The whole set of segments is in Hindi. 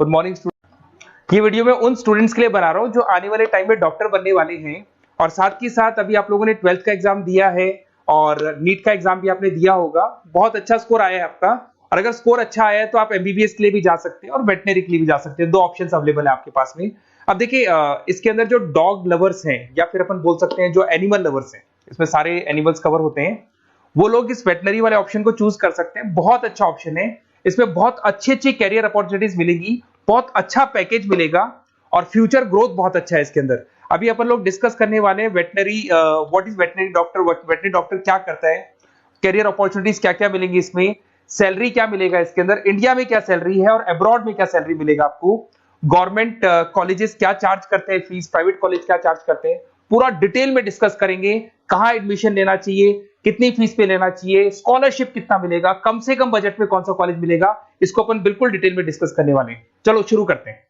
Good morning student. ये वीडियो मैं उन स्टूडेंट्स के लिए बना रहा हूँ जो आने वाले टाइम में डॉक्टर बनने वाले हैं और साथ ही साथ अभी आप लोगों ने 12th का एग्जाम दिया है और नीट का एग्जाम भी आपने दिया होगा। बहुत अच्छा स्कोर आया है आपका और अगर स्कोर अच्छा आया है तो आप एमबीबीएस के लिए भी जा सकते हैं और वेटनरी के लिए भी जा सकते हैं। दो ऑप्शंस अवेलेबल है आपके पास में। अब देखिए इसके अंदर जो डॉग लवर्स हैं या फिर अपन बोल सकते हैं जो एनिमल लवर्स हैं, इसमें सारे एनिमल्स कवर होते हैं, वो लोग इस वेटनरी वाले ऑप्शन को चूज कर सकते हैं। बहुत अच्छा ऑप्शन है, इसमें बहुत अच्छी अच्छी कैरियर अपॉर्चुनिटीज मिलेगी, बहुत अच्छा पैकेज मिलेगा और फ्यूचर ग्रोथ बहुत अच्छा है इसके अंदर। अभी अपन लोग डिस्कस करने वाले हैं veterinary, what is veterinary doctor, veterinary doctor क्या करता है, कैरियर अपॉर्चुनिटीज क्या क्या मिलेंगी इसमें, सैलरी क्या मिलेगा इसके अंदर, इंडिया में क्या सैलरी है और अब्रॉड में क्या सैलरी मिलेगा आपको, गवर्नमेंट कॉलेजेस क्या चार्ज करते हैं फीस, प्राइवेट कॉलेज क्या चार्ज करते हैं, पूरा डिटेल में डिस्कस करेंगे। कहां एडमिशन लेना चाहिए, कितनी फीस पे लेना चाहिए, स्कॉलरशिप कितना मिलेगा, कम से कम बजट में कौन सा कॉलेज मिलेगा, इसको अपन बिल्कुल डिटेल में डिस्कस करने वाले हैं। चलो शुरू करते हैं।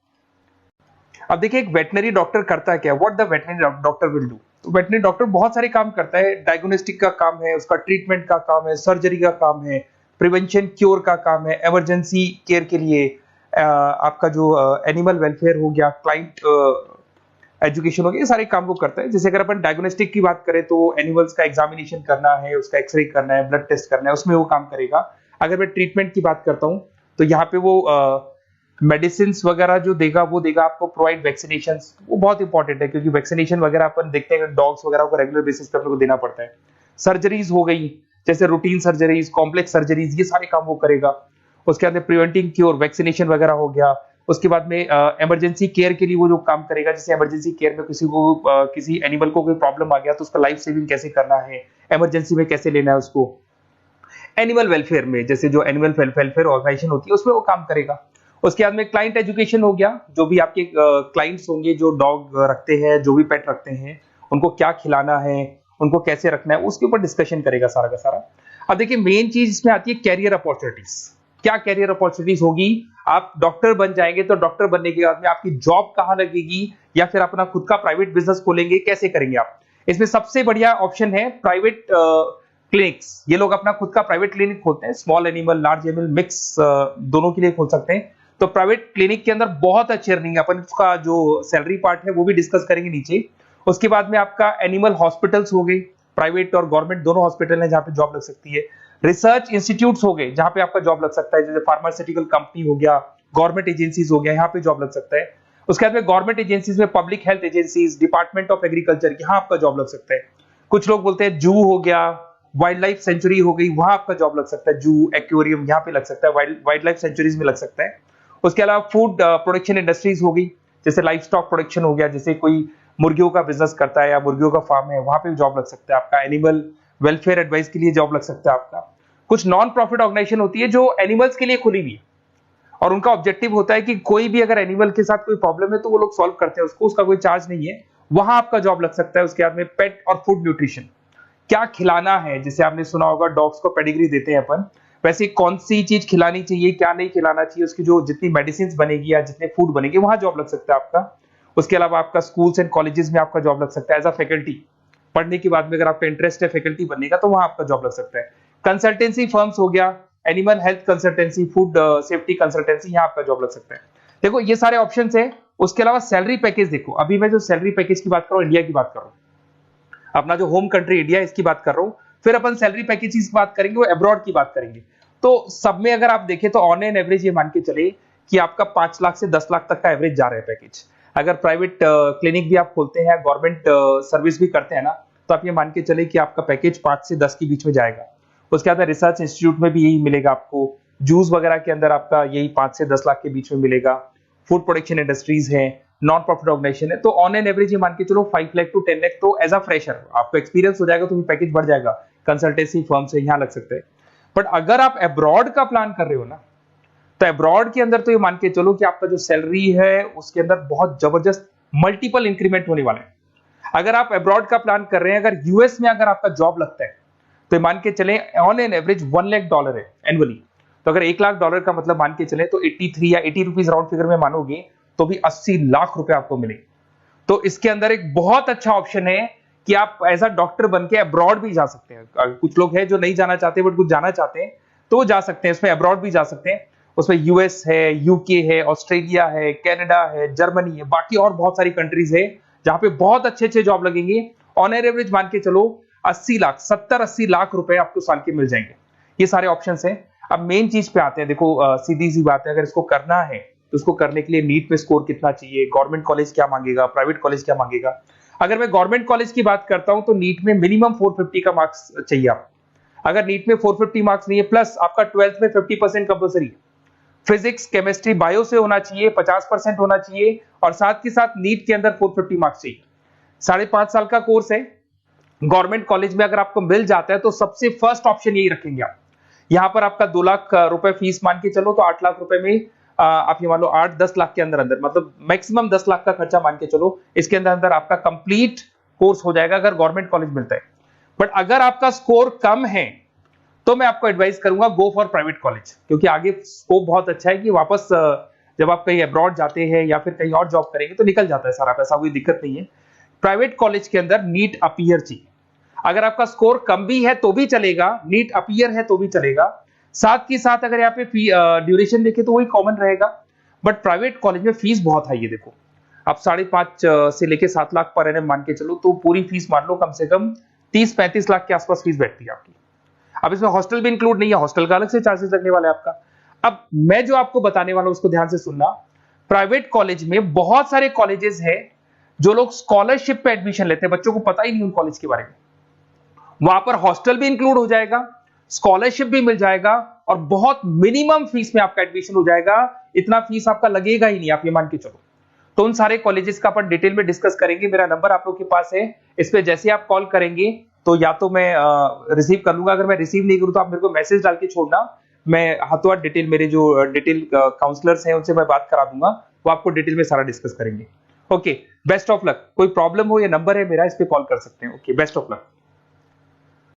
अब देखिए एक वेटनरी डॉक्टर करता है क्या, what the veterinary doctor will do. तो वेटनरी डॉक्टर बहुत सारे काम करता है, डायग्नोस्टिक का काम है, उसका ट्रीटमेंट का काम है, सर्जरी का काम है, प्रिवेंशन क्योर का काम है, इमरजेंसी केयर के लिए आपका जो एनिमल वेलफेयर हो गया, क्लाइंट एजुकेशन हो गया, ये सारे काम को करता है। जैसे अगर अपन डायग्नोस्टिक की बात करें तो एनिमल्स का एग्जामिनेशन करना है, उसका एक्सरे करना है, ब्लड टेस्ट करना है, उसमें वो काम करेगा। अगर मैं ट्रीटमेंट की बात करता हूं तो यहाँ पे वो मेडिसिन वगैरह जो देगा वो देगा आपको, प्रोवाइड वैक्सीनेशन, वो बहुत इंपॉर्टेंट है क्योंकि वैक्सीनेशन वगैरह अपन देखते हैं डॉग्स वगैरह को रेगुलर बेसिस पे अपने को देना पड़ता है। सर्जरीज हो गई, जैसे रूटीन सर्जरीज, कॉम्प्लेक्स सर्जरीज, ये सारे काम वो करेगा। उसके अंदर प्रिवेंटिंग क्योर, वैक्सीनेशन वगैरह हो गया। उसके बाद में इमरजेंसी केयर के लिए वो जो काम करेगा, जैसे इमरजेंसी केयर में किसी को किसी एनिमल को कोई प्रॉब्लम आ गया तो उसका लाइफ सेविंग कैसे करना है, इमरजेंसी में कैसे लेना है उसको। एनिमल वेलफेयर में जैसे जो एनिमल वेलफेयर ऑर्गेनाइजेशन होती है उसमें वो काम करेगा। उसके बाद में क्लाइंट एजुकेशन हो गया, जो भी आपके क्लाइंट्स होंगे जो डॉग रखते हैं, जो भी पेट रखते हैं, उनको क्या खिलाना है, उनको कैसे रखना है, उसके ऊपर डिस्कशन करेगा सारा का सारा। अब देखिए मेन चीज इसमें आती है कैरियर अपॉर्चुनिटीज। क्या कैरियर अपॉर्चुनिटीज होगी, आप डॉक्टर बन जाएंगे तो डॉक्टर बनने के बाद में आपकी जॉब कहां लगेगी या फिर अपना खुद का प्राइवेट बिजनेस खोलेंगे, कैसे करेंगे आप। इसमें सबसे बढ़िया ऑप्शन है प्राइवेट क्लिनिक्स। ये लोग अपना खुद का प्राइवेट क्लिनिक खोलते हैं, small animal, large animal, mix दोनों के लिए खोल सकते हैं। तो प्राइवेट क्लिनिक के अंदर बहुत अच्छी अर्निंग है, अपन उसका जो सैलरी पार्ट है वो भी डिस्कस करेंगे नीचे। उसके बाद में आपका एनिमल हॉस्पिटल्स हो गए, प्राइवेट और गवर्नमेंट दोनों हॉस्पिटल हैं जहां पे जॉब लग सकती है। रिसर्च इंस्टीट्यूट्स हो गए जहां पे आपका जॉब लग सकता है, जैसे फार्मास्यूटिकल कंपनी हो गया, गवर्नमेंट एजेंसीज हो गया, यहाँ पे जॉब लग सकता है। उसके बाद में गवर्नमेंट एजेंसीज में public health agencies, department of agriculture, यहाँ आपका जॉब लग सकता है। कुछ लोग बोलते हैं जू हो गया, वाइल्ड लाइफ सेंचुरी हो गई, वहां आपका जॉब लग सकता है, जू, एक्वेरियम, यहाँ पे लग सकता है, वाइल्ड लाइफ सेंचुरीज में लग सकता है। उसके अलावा फूड प्रोडक्शन इंडस्ट्रीज हो गई, जैसे लाइफ स्टॉक प्रोडक्शन हो गया, जैसे कोई मुर्गियों का बिजनेस करता है या मुर्गियों का फार्म है, वहां पे जॉब लग सकता है आपका। एनिमल वेलफेयर एडवाइस के लिए जॉब लग सकता है आपका। कुछ नॉन प्रॉफिट ऑर्गेनाइजेशन होती है जो एनिमल्स के लिए खुली हुई है और उनका ऑब्जेक्टिव होता है कि कोई भी अगर एनिमल के साथ कोई प्रॉब्लम है तो वो लोग सॉल्व करते हैं उसको, उसका कोई चार्ज नहीं है, वहां आपका जॉब लग सकता है। उसके बाद में पेट और फूड न्यूट्रिशन, क्या खिलाना है, जैसे आपने सुना होगा डॉग्स को पेडिग्री देते हैं अपन, वैसे कौन सी चीज खिलानी चाहिए, क्या नहीं खिलाना चाहिए, उसकी जो जितनी मेडिसिन बनेगी या जितने फूड बनेंगे वहां जॉब लग सकता है आपका। उसके अलावा आपका स्कूल्स एंड कॉलेजेस में आपका जॉब लग सकता है एज अ फैकल्टी। पढ़ने के बाद में अगर आपका इंटरेस्ट है फैकल्टी बनने का तो वहां आपका जॉब लग सकता है। कंसल्टेंसी फर्म्स हो गया, animal health consultancy, food safety consultancy, यहाँ आपका जॉब लग सकता है। देखो ये सारे ऑप्शन है। उसके अलावा सैलरी पैकेज देखो, अभी मैं जो सैलरी पैकेज की बात कर रहा हूँ इंडिया की बात कर रहा हूँ, अपना जो होम कंट्री इंडिया इसकी बात कर रहा हूँ, फिर अपन सैलरी पैकेज की बात करेंगे, वो अब्रॉड की बात करेंगे। तो सब में अगर आप देखें तो ऑन एन एवरेज ये मान के चले कि आपका 5 लाख से 10 लाख तक का एवरेज जा रहा है पैकेज। अगर प्राइवेट क्लिनिक भी आप खोलते हैं, गवर्नमेंट सर्विस भी करते हैं ना, तो आप ये मान के चले कि आपका पैकेज 5 से 10 के बीच में जाएगा। उसके बाद रिसर्च इंस्टीट्यूट में भी यही मिलेगा आपको, जूस वगैरह के अंदर आपका यही 5 से 10 लाख के बीच में मिलेगा। फूड प्रोडक्शन इंडस्ट्रीज है, नॉन प्रॉफिट ऑर्गेनाइजेशन है, तो ऑन एन एवरेज ये मान के चलो 5 लाख टू 10 लाख। तो एज अ फ्रेशर आपको एक्सपीरियंस हो जाएगा तो पैकेज बढ़ जाएगा, कंसल्टेंसी फर्म से यहाँ लग सकते हैं। बट अगर आप अब्रॉड का प्लान कर रहे हो ना, तो अब्रॉड के अंदर तो ये मान के चलो कि आपका जो सैलरी है उसके अंदर बहुत जबरदस्त मल्टीपल इंक्रीमेंट होने वाला है। अगर आप अब्रॉड का प्लान कर रहे हैं, अगर यूएस में अगर आपका जॉब लगता है तो मान के चले ऑन एन एवरेज $1 लाख है एनुअली। तो अगर $1 लाख का मतलब मान के चले तो 83 या 80 रुपीज राउंड फिगर में मानोगे तो भी 80 लाख रुपए आपको मिले। तो इसके अंदर एक बहुत अच्छा ऑप्शन है कि आप एज अ डॉक्टर बन के अब्रॉड भी जा सकते हैं। कुछ लोग हैं जो नहीं जाना चाहते बट कुछ जाना चाहते हैं तो वो जा सकते हैं, इसमें अब्रॉड भी जा सकते हैं। उसमें यूएस है, यूके है, ऑस्ट्रेलिया है, कनाडा है, जर्मनी है, बाकी और बहुत सारी कंट्रीज है जहां पे बहुत अच्छे अच्छे जॉब लगेंगे। ऑन एवरेज मान के चलो 80 लाख, 70-80 लाख रुपए आपको साल के मिल जाएंगे। ये सारे ऑप्शंस हैं। अब मेन चीज पे आते हैं। देखो सीधी सी बात है, अगर इसको करना है तो उसको करने के लिए नीट में स्कोर कितना चाहिए, गवर्नमेंट कॉलेज क्या मांगेगा, प्राइवेट कॉलेज क्या मांगेगा। अगर मैं गवर्नमेंट कॉलेज की बात करता हूं तो नीट में मिनिमम 450 का मार्क्स चाहिए आपको। अगर नीट में 450 मार्क्स नहीं है, प्लस आपका 12th में 50% कंपल्सरी है, फिजिक्स, केमिस्ट्री, बायो से होना चाहिए, 50% होना चाहिए, और साथ के साथ नीट के अंदर 450 मार्क्स चाहिए। 5.5 साल का कोर्स है। गवर्नमेंट कॉलेज में अगर आपको मिल जाता है तो सबसे फर्स्ट ऑप्शन यही रखेंगे आप। यहां पर आपका 2 लाख रुपए फीस मान के चलो तो 8 लाख रुपए में आप ये मान लो 8-10 लाख के अंदर अंदर, मतलब मैक्सिमम 10 लाख का खर्चा मान के चलो, इसके अंदर अंदर आपका कंप्लीट कोर्स हो जाएगा अगर गवर्नमेंट कॉलेज मिलता है। बट अगर आपका स्कोर कम है तो मैं आपको एडवाइस करूंगा गो फॉर प्राइवेट कॉलेज, क्योंकि आगे स्कोप बहुत अच्छा है कि वापस जब आप कहीं अब्रॉड जाते हैं या फिर कहीं और जॉब करेंगे तो निकल जाता है सारा पैसा, कोई दिक्कत नहीं है। प्राइवेट कॉलेज के अंदर नीट अपीयर चाहिए। अगर आपका स्कोर कम भी है तो भी चलेगा, नीट अपीयर है तो भी चलेगा। साथ के साथ अगर यहाँ पे ड्यूरेशन देखें तो वही कॉमन रहेगा। बट प्राइवेट कॉलेज में फीस बहुत हाई है। देखो आप 5.5 से लेके 7 लाख पर एनम मान के चलो तो पूरी फीस मान लो कम से कम 30-35 लाख के आसपास फीस बैठती है आपकी। अब इसमें हॉस्टल भी इंक्लूड नहीं है, हॉस्टल का अलग से चार्जेस लगने वाला है आपका। अब मैं जो आपको बताने वाला हूं उसको ध्यान से सुनना। प्राइवेट कॉलेज में बहुत सारे कॉलेजेस हैं जो लोग स्कॉलरशिप पे एडमिशन लेते हैं, बच्चों को पता ही नहीं उन कॉलेज के बारे में। वहां पर हॉस्टल भी इंक्लूड हो जाएगा, स्कॉलरशिप भी मिल जाएगा, और बहुत मिनिमम फीस में आपका एडमिशन हो जाएगा। इतना फीस आपका लगेगा ही नहीं, आप ये मान के चलो। तो उन सारे कॉलेजेस का अपन डिटेल में डिस्कस करेंगे। मेरा नंबर आप लोग के पास है, इस पे जैसे आप कॉल करेंगे तो या तो मैं रिसीव कर लूंगा, अगर मैं रिसीव नहीं करूं तो आप मेरे को मैसेज डाल के छोड़ना, मैं हाथों हाथ डिटेल, मेरे जो डिटेल काउंसलर्स हैं उनसे मैं बात करा दूंगा, वो आपको डिटेल में सारा डिस्कस करेंगे। Okay, best of luck. कोई प्रॉब्लम हो, ये नंबर है मेरा, इस पे कॉल कर सकते हैं। Okay, best of luck.